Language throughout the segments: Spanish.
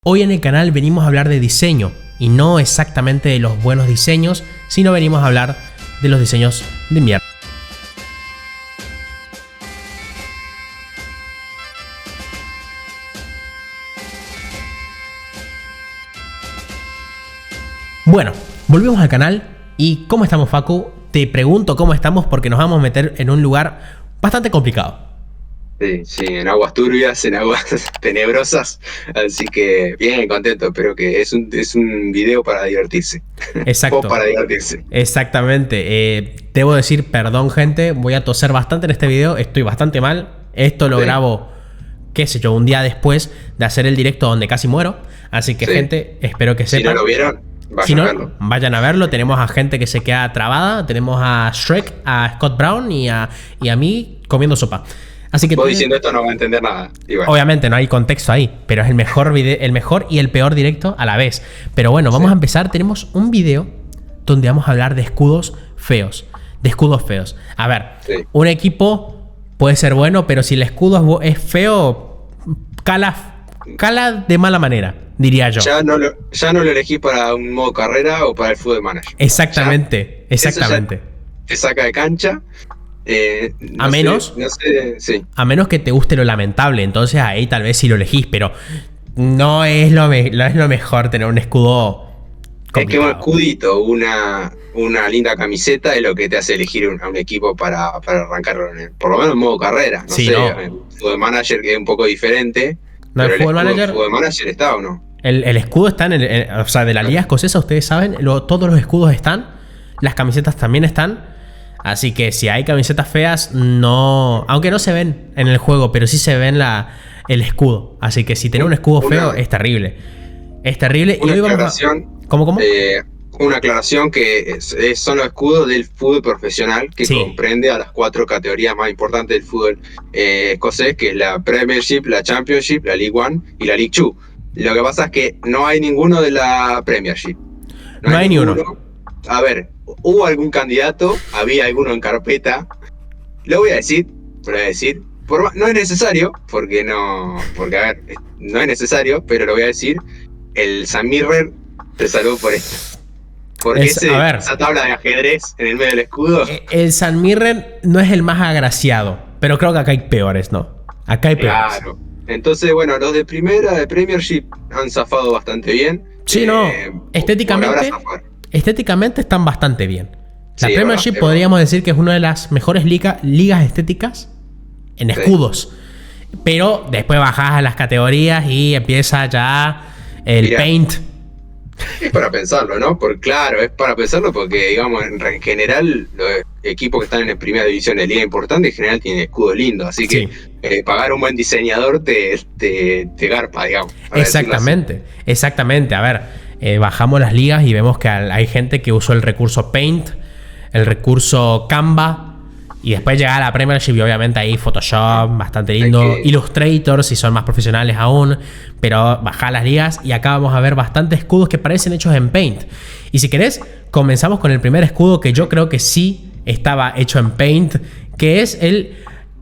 Hoy en el canal venimos a hablar de diseño, y no exactamente de los buenos diseños, sino venimos a hablar de los diseños de mierda. Bueno, volvemos al canal. ¿Y cómo estamos, Facu? Te pregunto cómo estamos porque nos vamos a meter en un lugar bastante complicado. Sí, en aguas turbias, en aguas tenebrosas, así que bien contento, pero que es un video para divertirse. Exacto. Para divertirse. Exactamente. Debo decir, perdón gente, voy a toser bastante en este video, estoy bastante mal. Esto lo grabo, qué sé yo, un día después de hacer el directo donde casi muero. Así que gente, espero que sepan. Si no lo vieron, vayan a verlo. Tenemos a gente que se queda trabada, tenemos a Shrek, a Scott Brown y a mí comiendo sopa. Así que vos diciendo esto no va a entender nada. Igual. Obviamente no hay contexto ahí, pero es el mejor y el peor directo a la vez. Pero bueno, vamos a empezar. Tenemos un video donde vamos a hablar de escudos feos. A ver, un equipo puede ser bueno, pero si el escudo es feo, cala de mala manera, diría yo. Ya no lo elegí para un modo carrera o para el Football Manager. Exactamente. Te saca de cancha. A menos que te guste lo lamentable, entonces ahí tal vez sí lo elegís, pero no es lo mejor tener un escudo complicado. Es que un escudito, una linda camiseta es lo que te hace elegir a un equipo para arrancarlo, por lo menos en modo carrera. El Football Manager que es un poco diferente. No, pero el Football Manager está o no. El escudo está o sea, de la liga escocesa, ustedes saben, todos los escudos están, las camisetas también están. Así que si hay camisetas feas, no, aunque no se ven en el juego, pero sí se ven el escudo. Así que si tener un escudo feo es terrible. Es terrible. Una y hoy aclaración, ¿Cómo? Una aclaración que son los escudos del fútbol profesional, que comprende a las 4 categorías más importantes del fútbol escocés, que es la Premiership, la Championship, la League One y la League Two. Lo que pasa es que no hay ninguno de la Premiership. No hay ninguno. A ver, hubo algún candidato, había alguno en carpeta. Lo voy a decir, no es necesario, porque no es necesario, pero lo voy a decir. El St Mirren te salvó por esto. Porque esa tabla de ajedrez en el medio del escudo. El St Mirren no es el más agraciado, pero creo que acá hay peores, ¿no? Acá hay peores. Claro. Entonces, bueno, los de primera, de Premiership, han zafado bastante bien. Sí, no. Estéticamente están bastante bien. La Premiership podríamos decir que es una de las mejores ligas estéticas en escudos. Pero después bajás a las categorías y empieza ya el paint. Es para pensarlo, ¿no? Es para pensarlo porque, digamos, en general, los equipos que están en primera división de liga importante, en general tienen escudos lindos. Así que pagar un buen diseñador te garpa, digamos. Exactamente. A ver. Bajamos las ligas y vemos que hay gente que usó el recurso Paint, el recurso Canva, y después llega a la Premiership y obviamente ahí Photoshop, bastante lindo, Illustrator si son más profesionales aún, pero bajar las ligas y acá vamos a ver bastantes escudos que parecen hechos en Paint. Y si querés, comenzamos con el primer escudo que yo creo que sí estaba hecho en Paint, que es el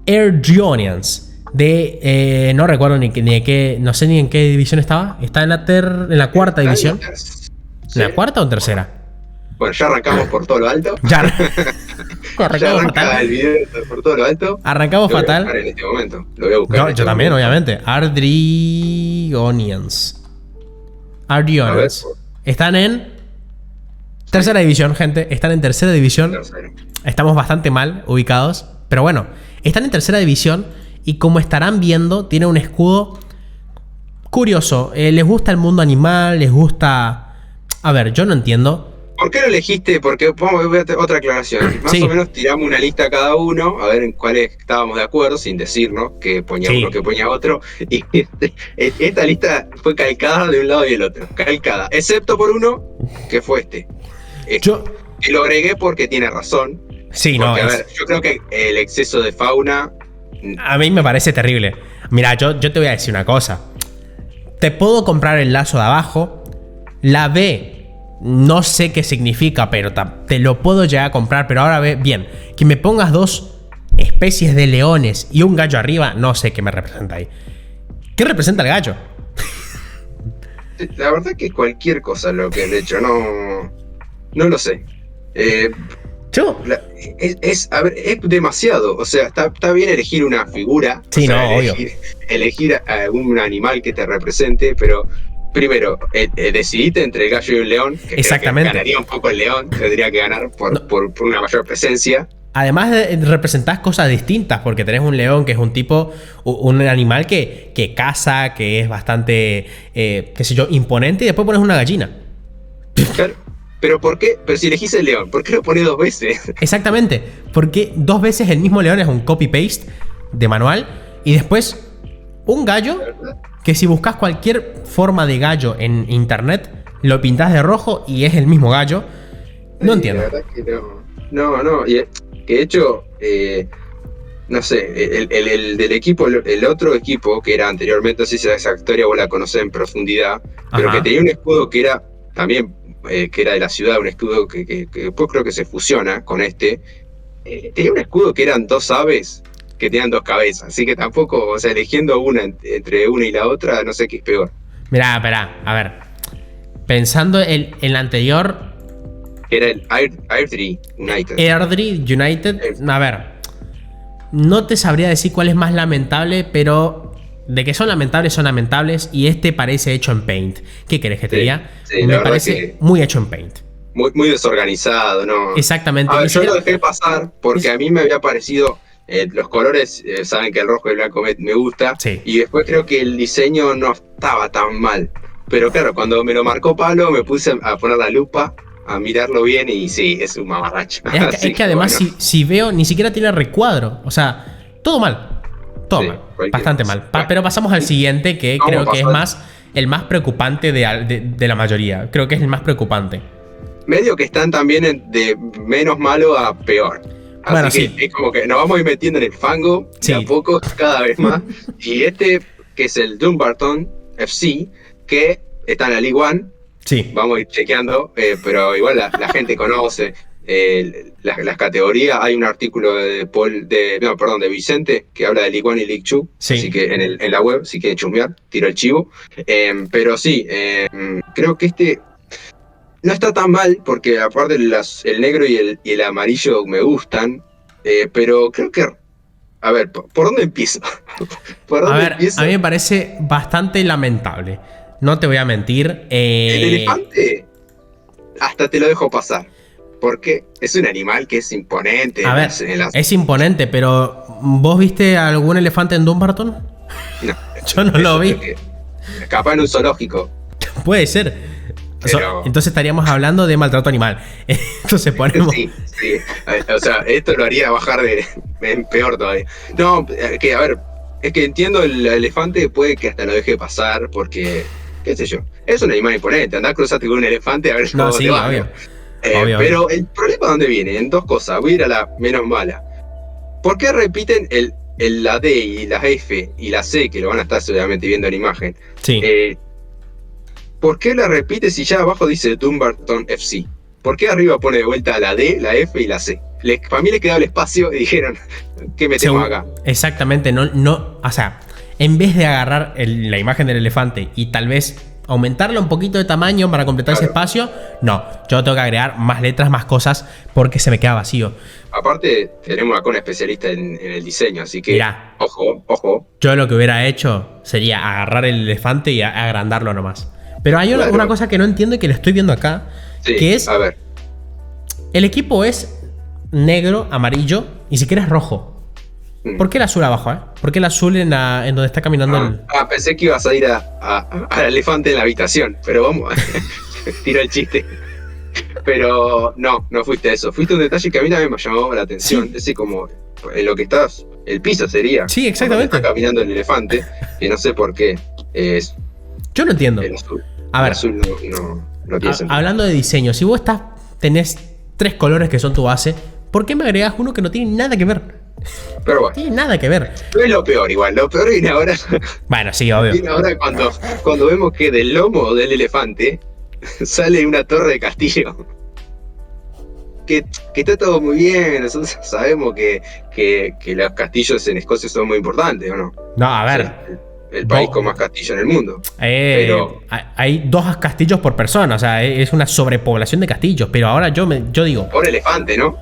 Airdrieonians. No recuerdo ni qué, no sé ni en qué división estaba. Está en la cuarta división. ¿En la cuarta o en tercera? Bueno, ya arrancamos por todo lo alto. Arrancamos fatal. El video por todo lo alto. Arrancamos fatal. En este momento. Lo voy a buscar. No, yo también, obviamente. Airdrieonians. Están en tercera división, gente. Están en tercera división. Estamos bastante mal ubicados. Pero bueno, están en tercera división. Y como estarán viendo, tiene un escudo curioso. Les gusta el mundo animal, les gusta... A ver, yo no entiendo. ¿Por qué lo elegiste? Porque vamos a ver otra aclaración. Más o menos tiramos una lista cada uno, a ver en cuáles estábamos de acuerdo, sin decirnos que ponía uno, que ponía otro. Y esta lista fue calcada de un lado y del otro. Calcada, excepto por uno, que fue este. Y lo agregué porque tiene razón. Yo creo que el exceso de fauna... A mí me parece terrible. Mira, yo te voy a decir una cosa. Te puedo comprar el lazo de abajo. La B, no sé qué significa, pero te lo puedo llegar a comprar. Pero ahora ve bien, que me pongas 2 especies de leones y un gallo arriba, no sé qué me representa ahí. ¿Qué representa el gallo? La verdad que cualquier cosa lo que han hecho, no lo sé. Yo. A ver, es demasiado. O sea, está bien elegir una figura. Sí, o sea, obvio. Elegir a un animal que te represente, pero primero, decidite entre el gallo y un león. Que Exactamente. Creo que ganaría un poco el león, tendría que ganar por una mayor presencia. Además representás cosas distintas, porque tenés un león que es un tipo, un animal que caza, que es bastante, qué sé yo, imponente, y después pones una gallina. Claro. ¿Pero por qué? Pero si elegís el león, ¿por qué lo pones 2 veces? Exactamente, porque 2 veces el mismo león es un copy-paste de manual, y después un gallo, que si buscas cualquier forma de gallo en internet, lo pintás de rojo y es el mismo gallo. No entiendo. La verdad es que no. Y que de hecho, no sé, el del equipo, el otro equipo que era anteriormente, no sé si esa historia vos la conocés en profundidad, pero que tenía un escudo que era también, que era de la ciudad, un escudo que después creo que se fusiona con este. Tenía un escudo que eran 2 aves que tenían 2 cabezas, así que tampoco, o sea, eligiendo una entre una y la otra, no sé qué es peor. Mirá, esperá, a ver. Pensando en el anterior. Era el Airdrie United. Airdrie United. A ver. No te sabría decir cuál es más lamentable, pero de que son lamentables, y este parece hecho en Paint. ¿Qué querés que te diga? Sí, me parece muy hecho en Paint. Muy desorganizado, ¿no? Exactamente. A ver, yo lo dejé pasar porque a mí me había parecido, los colores, saben que el rojo y el blanco me gusta, sí. Y después creo que el diseño no estaba tan mal. Pero claro, cuando me lo marcó Pablo, me puse a poner la lupa, a mirarlo bien, y sí, es un mamarracho. Es que además, bueno, si veo, ni siquiera tiene recuadro. O sea, todo mal. Todo mal. Bastante mal. Pero pasamos al siguiente, que creo que es el más preocupante de la mayoría. Creo que es el más preocupante. Medio que están también de menos malo a peor. Así bueno, que es como que nos vamos a ir metiendo en el fango de a poco, cada vez más. Y que es el Dumbarton FC, que está en la League One. Sí. Vamos a ir chequeando, pero igual la gente conoce las categorías. Hay un artículo de Vicente que habla de League One y League Two. Sí. Así que en la web, si quieren chusmear, tiro el chivo. Pero sí, creo que no está tan mal, porque aparte el negro y el amarillo me gustan, pero creo que... A ver, ¿por dónde empiezo? A mí me parece bastante lamentable. No te voy a mentir. El elefante, hasta te lo dejo pasar, porque es un animal que es imponente. A ver, es imponente, pero ¿vos viste algún elefante en Dumbarton? No. Yo no lo vi. Capaz en un zoológico. Puede ser. Pero... Entonces estaríamos hablando de maltrato animal. Entonces ponemos... Sí. O sea, esto lo haría bajar en peor todavía. No, que a ver, es que entiendo el elefante, puede que hasta lo deje pasar, porque, qué sé yo, es un animal imponente. Andá a cruzarte con un elefante a ver cómo te va. Obvio. Pero el problema, ¿dónde viene? En 2 cosas. Voy a ir a la menos mala. ¿Por qué repiten la D y la F y la C, que lo van a estar seguramente viendo en imagen? Sí. ¿Por qué la repite si ya abajo dice Dumbarton FC? ¿Por qué arriba pone de vuelta la D, la F y la C? Para mí le quedaba el espacio y dijeron, ¿qué metemos acá? Exactamente, o sea, en vez de agarrar la imagen del elefante y tal vez aumentarla un poquito de tamaño para completar ese espacio, no, yo tengo que agregar más letras, más cosas, porque se me queda vacío. Aparte, tenemos acá un especialista en el diseño, así que, mirá, ojo. Yo lo que hubiera hecho sería agarrar el elefante y agrandarlo nomás. Pero hay una cosa que no entiendo y que lo estoy viendo acá, que es... A ver. El equipo es negro, amarillo y si quieres rojo. ¿Por qué el azul abajo, ¿Por qué el azul en donde está caminando pensé que ibas a ir al elefante en la habitación, pero vamos, tiro el chiste. Pero no fuiste eso. Fuiste un detalle que a mí también me llamó la atención. Sí. Ese como en lo que estás, el piso sería. Sí, exactamente. Está caminando el elefante, que no sé por qué es... Yo no entiendo. El azul. A ver, el azul no tiene sentido. Hablando de diseño, si vos tenés 3 colores que son tu base, ¿por qué me agregás uno que no tiene nada que ver? Pero bueno. No tiene nada que ver. No es lo peor igual, lo peor viene ahora. Bueno, sí, obvio. Viene ahora cuando vemos que del lomo del elefante sale una torre de castillo. Que está todo muy bien, nosotros sabemos que los castillos en Escocia son muy importantes, ¿o no? No, a ver. el país con más castillos en el mundo. Pero hay 2 castillos por persona, o sea, es una sobrepoblación de castillos. Pero ahora yo digo... Por elefante, ¿no?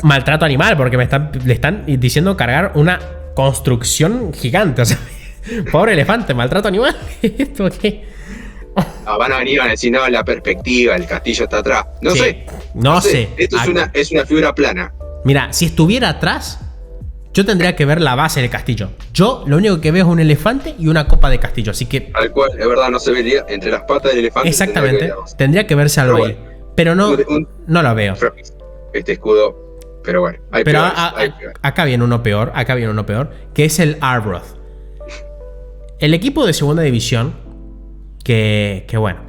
Maltrato animal, porque le están diciendo cargar una construcción gigante. O sea, pobre elefante, maltrato animal. ¿Esto qué? Van a venir a decir, no, la perspectiva, el castillo está atrás. No sé. Esto es una figura plana. Mira, si estuviera atrás, yo tendría que ver la base del castillo. Yo lo único que veo es un elefante y una copa de castillo, así que... Al cual, es verdad, no se vería entre las patas del elefante. Exactamente, tendría que verse algo ahí. Pero no lo veo. Este escudo, pero bueno. Acá viene uno peor, que es el Arbroath. El equipo de segunda división, que bueno,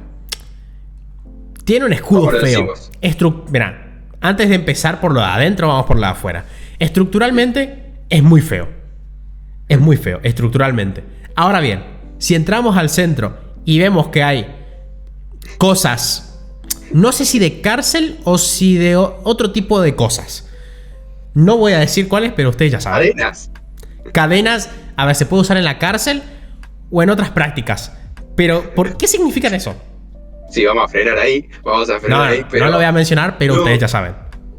tiene un escudo feo. Mirá, antes de empezar por lo de adentro, vamos por lo de afuera. Estructuralmente es muy feo. Es muy feo, estructuralmente. Ahora bien, si entramos al centro y vemos que hay cosas, no sé si de cárcel o si de otro tipo de cosas. No voy a decir cuáles, pero ustedes ya saben. Cadenas, a ver, se puede usar en la cárcel o en otras prácticas. Pero, ¿qué significan eso? Sí, vamos a frenar ahí. Pero no lo voy a mencionar, pero ustedes ya saben.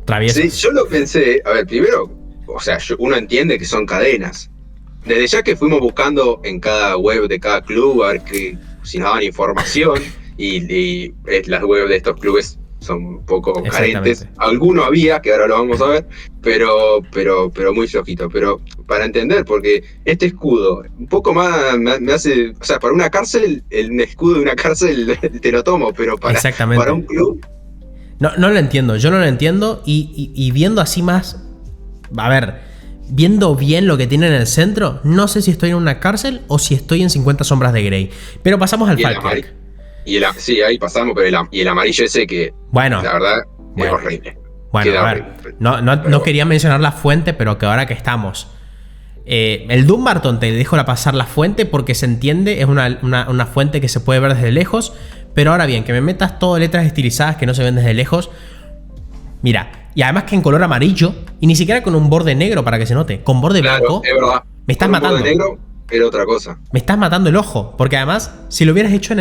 Traviesos. Sí, yo lo pensé. A ver, primero, o sea, uno entiende que son cadenas. Desde ya que fuimos buscando en cada web de cada club a ver si nos daban información. Y las webs de estos clubes son un poco carentes. Alguno había, que ahora lo vamos a ver, pero muy flojito. Pero para entender, porque este escudo, un poco más me hace... O sea, para una cárcel, el escudo de una cárcel te lo tomo, pero para un club... No lo entiendo, yo no lo entiendo y viendo así más... A ver, viendo bien lo que tiene en el centro, no sé si estoy en una cárcel o si estoy en 50 sombras de Grey. Pero pasamos al Falkirk. Sí, ahí pasamos, pero el amarillo ese que, bueno, la verdad, es horrible. Bueno, a ver, no quería mencionar la fuente, pero que ahora que estamos... el Dumbarton te dejo pasar la fuente porque se entiende, es una fuente que se puede ver desde lejos. Pero ahora bien, que me metas todo letras estilizadas que no se ven desde lejos. Mira, y además que en color amarillo, y ni siquiera con un borde negro para que se note, con borde blanco, es verdad. Me estás matando. Borde negro era otra cosa. Me estás matando el ojo, porque además, si lo hubieras hecho en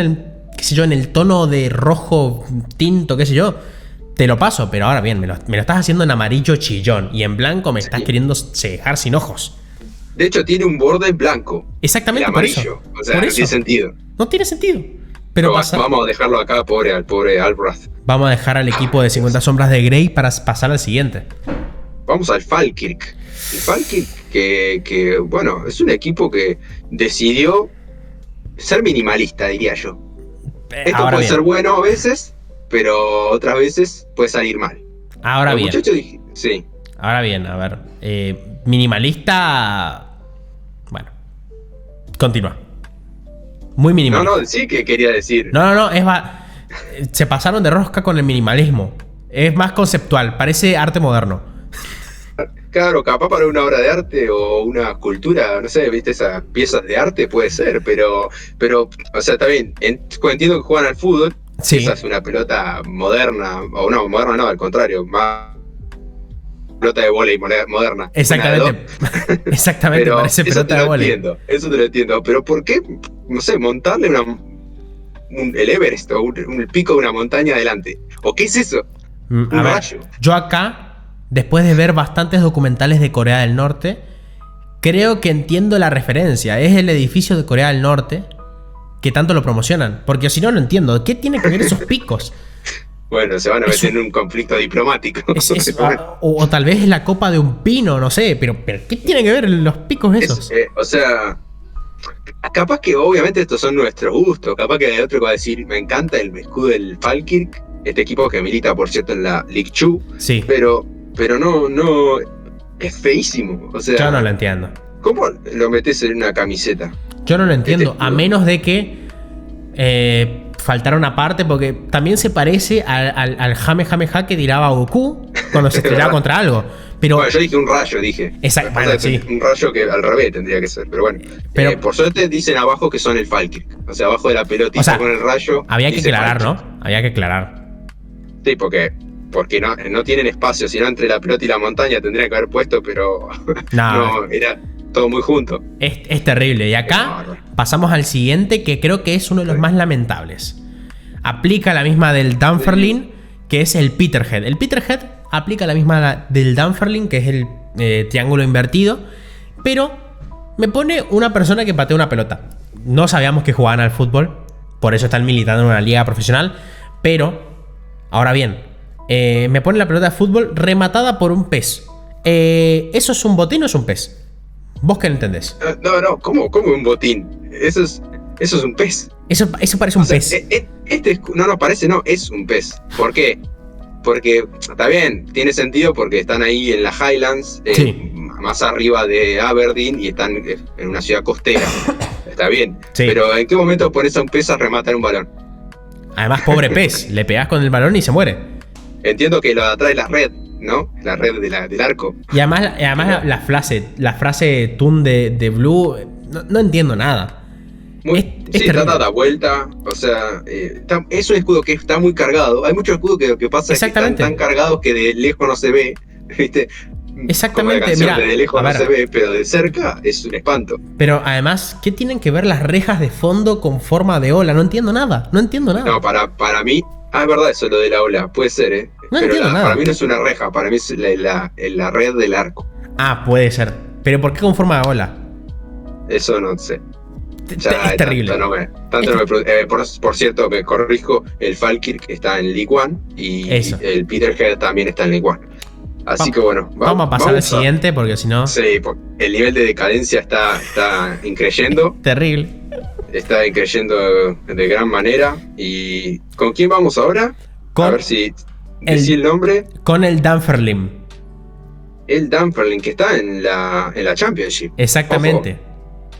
el tono de rojo tinto, qué sé yo, te lo paso, pero ahora bien, me lo estás haciendo en amarillo chillón y en blanco me estás queriendo cegar sin ojos. De hecho, tiene un borde blanco. Exactamente, amarillo. Por eso. O sea, no tiene sentido. No tiene sentido. Pero vamos a dejarlo acá, al pobre Arbroath. Vamos a dejar al equipo de 50 sombras de Grey para pasar al siguiente. Vamos al Falkirk. El Falkirk que, bueno, es un equipo que decidió ser minimalista, diría yo. Esto puede ser bueno a veces, pero otras veces puede salir mal. Ahora bien. Sí. Ahora bien, a ver. Minimalista. Bueno. Continúa. Muy minimalista. No, sí que quería decir. No, se pasaron de rosca con el minimalismo. Es más conceptual, parece arte moderno. Claro, capaz para una obra de arte o una escultura, no sé, viste, esas piezas de arte puede ser, pero o sea, está bien, entiendo que juegan al fútbol, sí. Esa es una pelota moderna, o no, moderna no, al contrario, más pelota de vóley moderna. Exactamente, exactamente, pero parece pelota de vóley. Eso te lo entiendo, pero ¿por qué, no sé, montarle el Everest o el pico de una montaña adelante? ¿O qué es eso? Un rayo. Yo acá, después de ver bastantes documentales de Corea del Norte, creo que entiendo la referencia. Es el edificio de Corea del Norte que tanto lo promocionan. Porque si no, no entiendo. ¿Qué tienen que ver esos picos? Bueno, se van a meter en un conflicto diplomático. O tal vez es la copa de un pino, no sé. Pero ¿qué tienen que ver los picos esos? O sea, capaz que obviamente estos son nuestros gustos. Capaz que hay otro que va a decir, me encanta el escudo del Falkirk. Este equipo que milita, por cierto, en la League 2. Sí. Pero no, es feísimo. O sea, yo no lo entiendo. ¿Cómo lo metes en una camiseta? Yo no lo entiendo, a menos de que faltara una parte, porque también se parece al Jamejameja que tiraba a Goku cuando se estrellaba contra algo. Pero bueno, yo dije un rayo, Exacto, bueno, sí. Un rayo que al revés tendría que ser, pero bueno. Por suerte dicen abajo que son el Falkirk. O sea, abajo de la pelotita con el rayo. Había que aclarar, ¿no? Había que aclarar. Sí, porque no tienen espacio, sino entre la pelota y la montaña tendrían que haber puesto, pero no era todo muy junto. Es terrible. Y acá pasamos al siguiente, que creo que es uno de los más lamentables. Aplica la misma del Dunfermline, que es el Peterhead. El Peterhead aplica la misma del Dunfermline, que es el triángulo invertido, pero me pone una persona que patea una pelota. No sabíamos que jugaban al fútbol, por eso están militando en una liga profesional, pero, ahora bien, me pone la pelota de fútbol rematada por un pez. ¿Eso es un botín o es un pez? ¿Vos qué lo entendés? No, ¿cómo un botín? Eso es un pez. Eso parece un pez. Es un pez. ¿Por qué? Porque, está bien, tiene sentido porque están ahí en las Highlands, Sí. más arriba de Aberdeen, y están en una ciudad costera. Está bien. Sí. Pero ¿en qué momento pones a un pez a rematar un balón? Además, pobre pez, le pegás con el balón y se muere. Entiendo que lo atrae la red, ¿no? La red del arco. Y además la frase Toon de Blue, no entiendo nada. Trata de vuelta, o sea, es un escudo que está muy cargado. Hay muchos escudos que lo que pasa es que están tan cargados que de lejos no se ve, ¿viste? Exactamente, como la canción, mira, de lejos no se ve, pero de cerca es un espanto. Pero además, ¿qué tienen que ver las rejas de fondo con forma de ola? No entiendo nada. No, para mí, es verdad eso, lo de la ola, puede ser, No pero entiendo nada. Para mí no es una reja, para mí es la red del arco. Ah, puede ser. ¿Pero por qué con forma de ola? Eso no sé. Es terrible. Por cierto, me corrijo, el Falkirk está en League One y el Peterhead también está en League One. Así que bueno, vamos a pasar al siguiente porque si no... Sí, el nivel de decadencia está increyendo. Terrible. Está increyendo de gran manera. ¿Y con quién vamos ahora? A ver si decí el nombre. Con el Dunfermline. El Dunfermline, que está en la Championship. Exactamente. Ojo,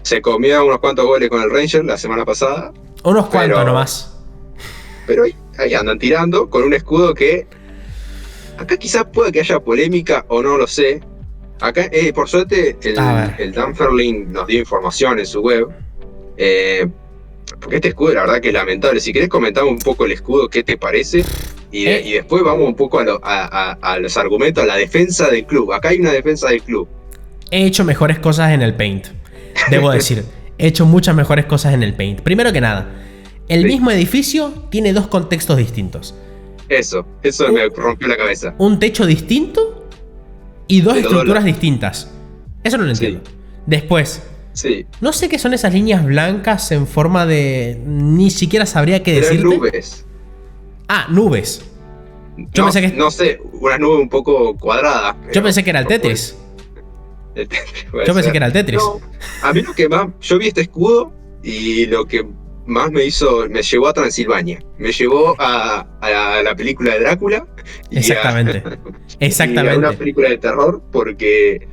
se comió unos cuantos goles con el Rangers la semana pasada. Unos cuantos nomás. Pero ahí andan tirando con un escudo que... Acá quizás pueda que haya polémica o no lo sé. Acá, por suerte, el Dunfermline nos dio información en su web. Porque este escudo la verdad que es lamentable. Si querés comentar un poco el escudo, ¿qué te parece? Y después vamos un poco a los argumentos, a la defensa del club. Acá hay una defensa del club. He hecho mejores cosas en el Paint. Debo decir, he hecho muchas mejores cosas en el Paint. Primero que nada, el mismo edificio tiene dos contextos distintos. Eso me rompió la cabeza. Un techo distinto y dos estructuras distintas. Eso no lo entiendo. Después, no sé qué son esas líneas blancas en forma de... Ni siquiera sabría qué decirte. Nubes. Ah, nubes. No sé, una nube un poco cuadrada. Yo pensé que era el Tetris. Yo pensé que era el Tetris. No, a mí lo que más... Yo vi este escudo y lo que más me llevó a Transilvania. Me llevó a la película de Drácula. Exactamente. Y a una película de terror porque...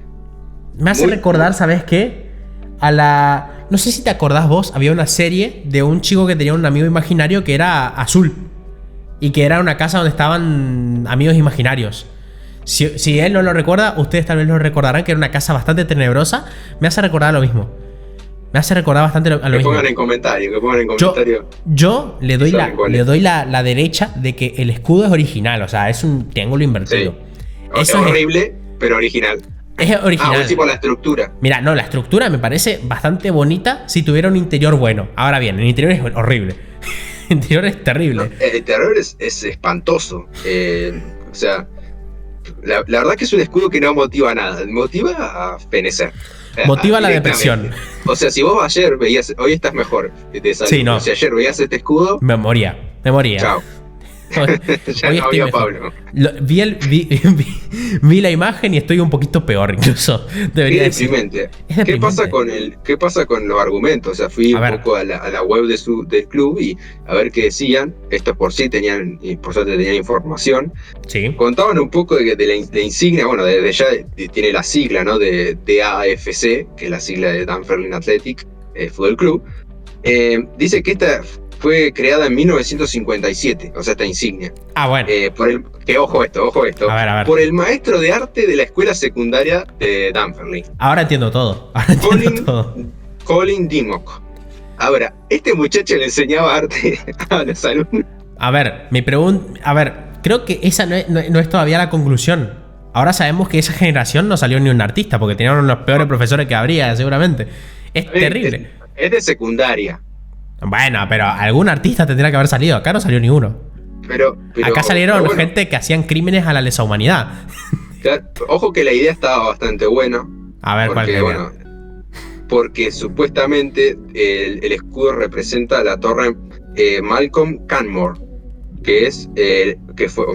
Me hace recordar, ¿sabes qué? No sé si te acordás vos, había una serie de un chico que tenía un amigo imaginario que era azul. Y que era una casa donde estaban amigos imaginarios. Si él no lo recuerda, ustedes tal vez lo recordarán, que era una casa bastante tenebrosa. Me hace recordar lo mismo. Me hace recordar bastante a lo mismo. Que pongan en comentario. Yo le doy la derecha de que el escudo es original. O sea, es un triángulo invertido. Sí. Es horrible, pero original. Es original. Tipo la estructura. Mira, no, la estructura me parece bastante bonita si tuviera un interior bueno. Ahora bien, el interior es horrible. El interior es terrible. No, el interior es espantoso. O sea, la verdad que es un escudo que no motiva nada. Motiva a fenecer. Motiva la depresión. O sea, si vos ayer veías... Hoy estás mejor de salud. Sí, no. Si ayer veías este escudo... Me moría. Chao. Hoy no había Pablo. Vi la imagen y estoy un poquito peor, incluso. Debería decir. ¿Qué pasa con los argumentos? O sea, fui un poco a la web del club y a ver qué decían. Estos por suerte tenían información. Sí. Contaban un poco de la insignia. Bueno, desde ya tiene la sigla, ¿no? De AFC, que es la sigla de Dunfermline Athletic Fútbol Club. Dice que esta fue creada en 1957, o sea, esta insignia. Ah, bueno. Ojo esto. A ver. Por el maestro de arte de la escuela secundaria de Dunfermline. Ahora entiendo todo. Colin Dimmock. Ahora, este muchacho le enseñaba arte a los alumnos. A ver, creo que esa no es todavía la conclusión. ahora sabemos que esa generación no salió ni un artista, porque tenían uno de los peores profesores que habría, seguramente. Es terrible. Es de secundaria. Bueno, pero algún artista tendría que haber salido. Acá no salió ni uno. Pero acá salieron gente que hacían crímenes a la lesa humanidad. Ojo que la idea estaba bastante buena. A ver, porque, ¿cuál es? Porque supuestamente el escudo representa a la torre Malcolm Canmore,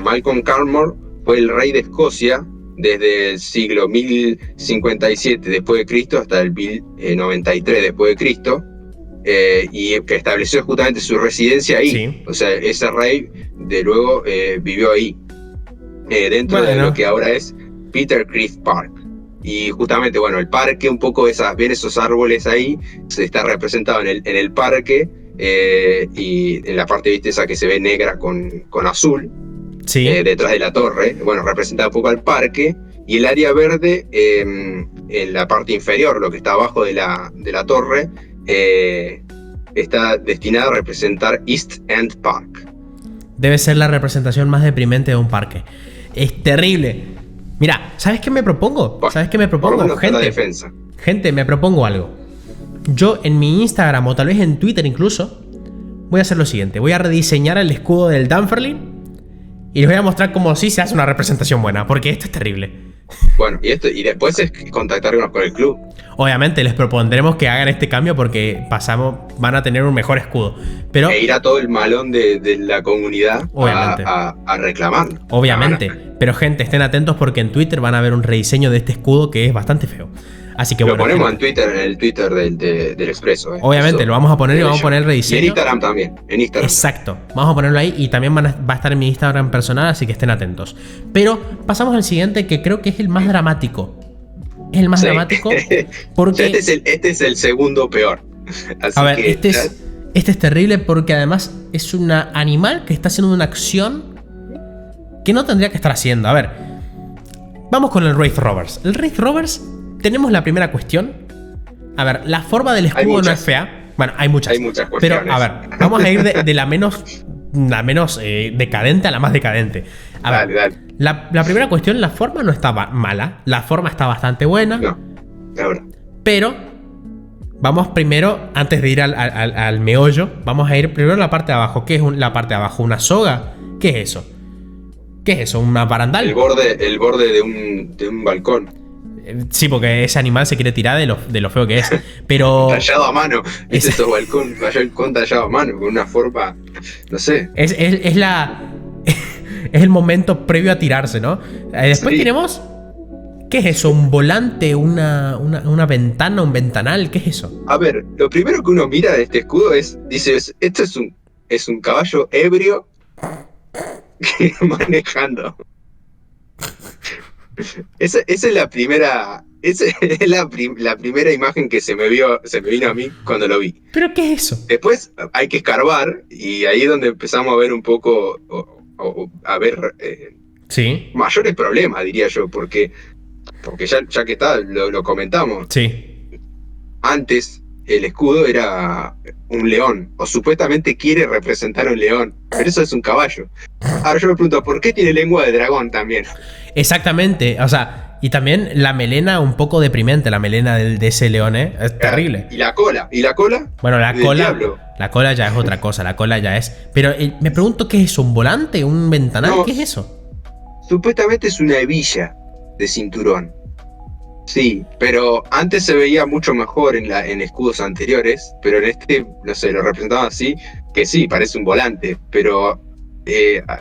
Malcolm Canmore fue el rey de Escocia desde el siglo 1057 después de Cristo hasta el 1093 después de Cristo, y que estableció justamente su residencia ahí. Sí. O sea, ese rey de luego vivió ahí, dentro de lo que ahora es Peter Creek Park. Y justamente, bueno, el parque, un poco ver esos árboles ahí, se está representado en el parque, y en la parte, viste, esa que se ve negra con azul, sí. Detrás de la torre, bueno, representa un poco al parque, y el área verde, en la parte inferior, lo que está abajo de la torre, está destinada a representar East End Park. Debe ser la representación más deprimente de un parque. Es terrible. Mira, ¿sabes qué me propongo? Gente, me propongo algo. Yo en mi Instagram o tal vez en Twitter incluso voy a hacer lo siguiente. Voy a rediseñar el escudo del Dunfermline y les voy a mostrar cómo sí se hace una representación buena, porque esto es terrible. Bueno, y después es contactarnos con el club. Obviamente les propondremos que hagan este cambio porque van a tener un mejor escudo. Pero ir a todo el malón de la comunidad a reclamar. Obviamente. Pero gente, estén atentos porque en Twitter van a ver un rediseño de este escudo que es bastante feo. Así que lo ponemos en Twitter, en el Twitter del Expreso. Obviamente, lo vamos a poner y vamos a poner el rediseño. Y en Instagram también. Exacto. Vamos a ponerlo ahí y también va a estar en mi Instagram personal, así que estén atentos. Pero pasamos al siguiente, que creo que es el más dramático. Es el más dramático porque... Este es el segundo peor. Así este es terrible porque además es un animal que está haciendo una acción que no tendría que estar haciendo. A ver, vamos con el Wraith Rovers. El Wraith Rovers, tenemos la primera cuestión. A ver, la forma del escudo no es fea. Bueno, hay muchas cuestiones. Pero, a ver, vamos a ir de la menos decadente a la más decadente. A ver, dale. La primera cuestión, la forma no está mala. La forma está bastante buena. No, ahora. Pero vamos primero, antes de ir al meollo, vamos a ir primero a la parte de abajo. ¿Qué es la parte de abajo? ¿Una soga? ¿Qué es eso? ¿Qué es eso? ¿Una barandal? El borde de un balcón. Sí, porque ese animal se quiere tirar de lo feo que es. Pero. Tallado a mano. ¿Viste esos balcón tallado a mano? Con una forma. No sé. Es el momento previo a tirarse, ¿no? Después tenemos. ¿Qué es eso? ¿Un volante? ¿Una ventana? ¿Un ventanal? ¿Qué es eso? A ver, lo primero que uno mira de este escudo dice, esto es un caballo ebrio manejando. Esa es la primera. Esa es la primera imagen que se me vino a mí cuando lo vi. ¿Pero qué es eso? Después hay que escarbar y ahí es donde empezamos a ver un poco, a ver sí. Mayores problemas, diría yo, porque ya que está, lo comentamos. Sí. Antes el escudo era un león, o supuestamente quiere representar un león, pero eso es un caballo. Ahora yo me pregunto, ¿por qué tiene lengua de dragón también? Exactamente, o sea, y también la melena un poco deprimente, la melena de ese león, es terrible. ¿Y la cola? Bueno, la cola ya es otra cosa, la cola ya es... Pero me pregunto, ¿qué es eso? ¿Un volante? ¿Un ventanal? No, ¿qué es eso? Supuestamente es una hebilla de cinturón. Sí, pero antes se veía mucho mejor en escudos anteriores, pero en este, no sé, lo representaba así, que sí, parece un volante, pero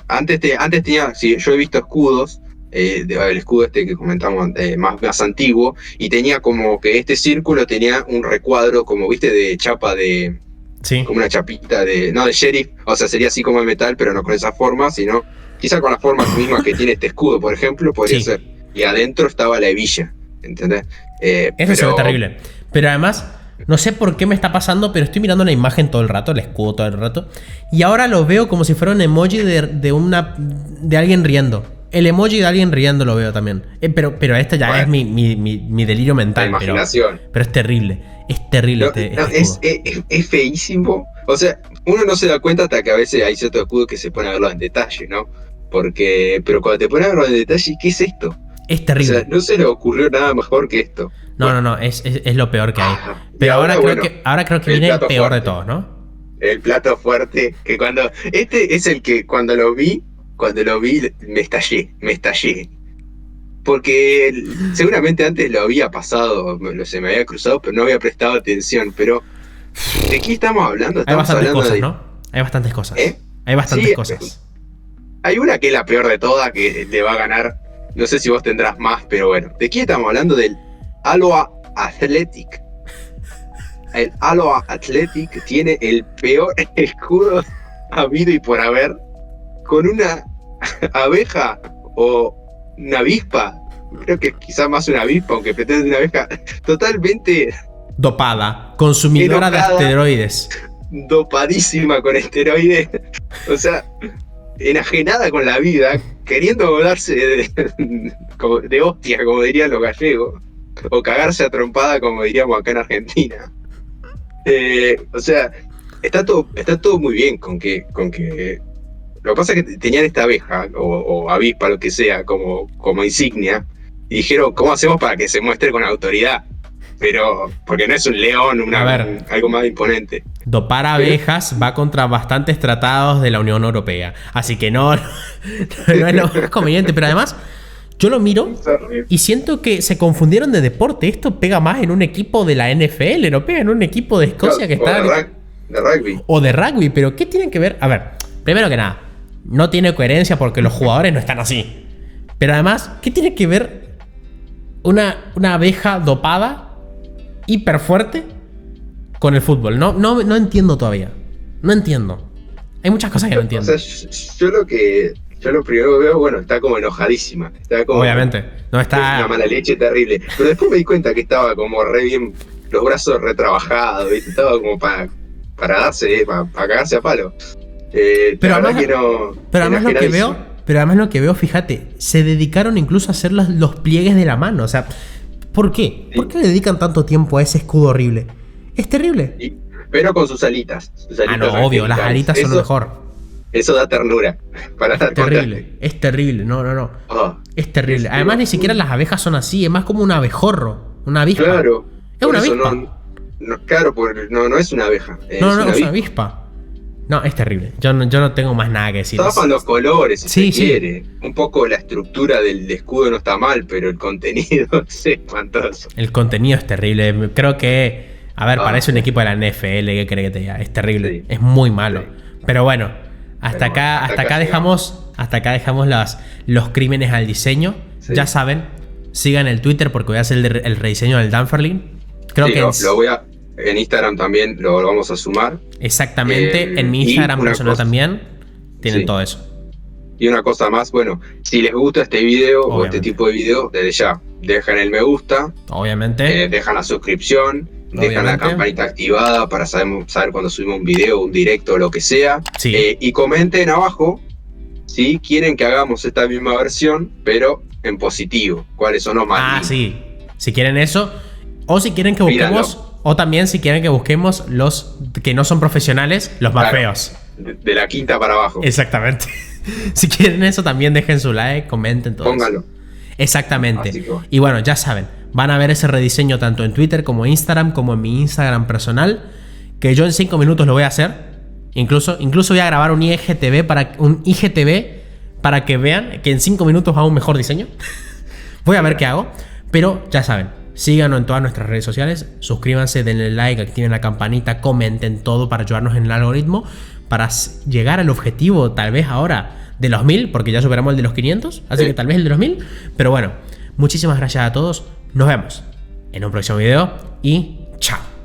antes tenía, sí, yo he visto escudos, el escudo este que comentamos más antiguo, y tenía como que este círculo tenía un recuadro como, viste, de chapa de... Sí. Como una chapita de sheriff, o sea, sería así como el metal, pero no con esa forma, sino quizá con la forma misma que tiene este escudo, por ejemplo, podría ser. Y adentro estaba la hebilla. ¿Entendés? Eso se ve terrible. Pero además, no sé por qué me está pasando, pero estoy mirando la imagen todo el rato, el escudo todo el rato, y ahora lo veo como si fuera un emoji de alguien riendo. El emoji de alguien riendo lo veo también. Pero este ya es mi delirio mental. La imaginación. Pero es terrible. Es terrible es feísimo. O sea, uno no se da cuenta hasta que a veces hay ciertos escudos que se ponen a verlos en detalle, ¿no? Pero cuando te ponen a verlos en detalle, ¿qué es esto? Es terrible. O sea, no se le ocurrió nada mejor que esto. No, es lo peor que hay. Pero ahora creo que viene el peor de todos, ¿no? El plato fuerte, que cuando... Este es el que cuando lo vi, me estallé. Porque seguramente antes lo había pasado, se me había cruzado, pero no había prestado atención. Pero, ¿de qué estamos hablando? Hay bastantes cosas, ¿no? Hay bastantes cosas. Hay bastantes cosas. Hay una que es la peor de todas, que le va a ganar. No sé si vos tendrás más, pero bueno. ¿De qué estamos hablando? Del Aloha Athletic. El Aloha Athletic tiene el peor escudo habido y por haber, con una abeja o una avispa, creo que quizás más una avispa, aunque pretende una abeja, totalmente dopada, consumidora de esteroides. Dopadísima con esteroides, o sea, enajenada con la vida, queriendo darse de hostia, como dirían los gallegos, o cagarse a trompada, como diríamos acá en Argentina. O sea, está todo muy bien con que lo que pasa es que tenían esta abeja o avispa, lo que sea, como insignia, y dijeron, ¿cómo hacemos para que se muestre con autoridad? Pero, porque no es un león, algo más imponente. Dopar abejas va contra bastantes tratados de la Unión Europea, así que no es lo más conveniente, pero además yo lo miro y siento que se confundieron de deporte. Esto pega más en un equipo de la NFL, no pega en un equipo de Escocia que está... De rugby. O de rugby, pero ¿qué tienen que ver? A ver, primero que nada, no tiene coherencia porque los jugadores no están así. Pero además, ¿qué tiene que ver una abeja dopada, hiper fuerte, con el fútbol? No entiendo todavía. No entiendo. Hay muchas cosas que no entiendo. O sea, yo lo primero que veo, bueno, está como enojadísima. Está como, obviamente. No está... Una mala leche terrible. Pero después me di cuenta que estaba como re bien, los brazos retrabajados, ¿viste? Estaba como para cagarse a palo. Pero además lo que veo, fíjate, se dedicaron incluso a hacer los pliegues de la mano. O sea, ¿por qué? ¿Por qué le dedican tanto tiempo a ese escudo horrible? Es terrible. Pero con sus alitas. No, obvio, las alitas son lo mejor. Eso da ternura. Es terrible. No. Oh, es terrible. Además, ni siquiera las abejas son así. Es más como un abejorro. Una avispa. Claro. Es una avispa. Claro, no es una abeja. Es una avispa. No, es terrible. Yo no tengo más nada que decir. Tapan los colores, si se quiere. Un poco la estructura del escudo no está mal, pero el contenido es espantoso. El contenido es terrible. Creo que, parece un equipo de la NFL, ¿qué cree que te diga? Es terrible. Sí. Es muy malo. Sí. Pero bueno, hasta acá dejamos los crímenes al diseño. Sí. Ya saben, sigan el Twitter porque voy a hacer el rediseño del Dunfermline. Creo que lo voy a... En Instagram también lo vamos a sumar. Exactamente, en mi Instagram personal también tienen todo eso. Y una cosa más, bueno, si les gusta este video o este tipo de video, desde ya, dejan el me gusta. Obviamente. Dejan la suscripción, dejan la campanita activada para saber cuando subimos un video, un directo o lo que sea. Sí. Y comenten abajo si quieren que hagamos esta misma versión, pero en positivo. ¿Cuáles son los más? Sí. Si quieren eso, o si quieren que busquemos... O también si quieren que busquemos los que no son profesionales, los más feos. De la quinta para abajo. Exactamente. Si quieren eso, también dejen su like, comenten todo. Póngalo. Exactamente. Y bueno, ya saben, van a ver ese rediseño tanto en Twitter como en Instagram, como en mi Instagram personal, que yo en 5 minutos lo voy a hacer. Incluso voy a grabar un IGTV para que vean que en 5 minutos hago un mejor diseño. Voy a ver qué hago. Pero ya saben. Síganos en todas nuestras redes sociales, suscríbanse, denle like, activen la campanita, comenten todo para ayudarnos en el algoritmo, para llegar al objetivo tal vez ahora de los 1000, porque ya superamos el de los 500, así que tal vez el de los 1000. Pero bueno, muchísimas gracias a todos, nos vemos en un próximo video y chao.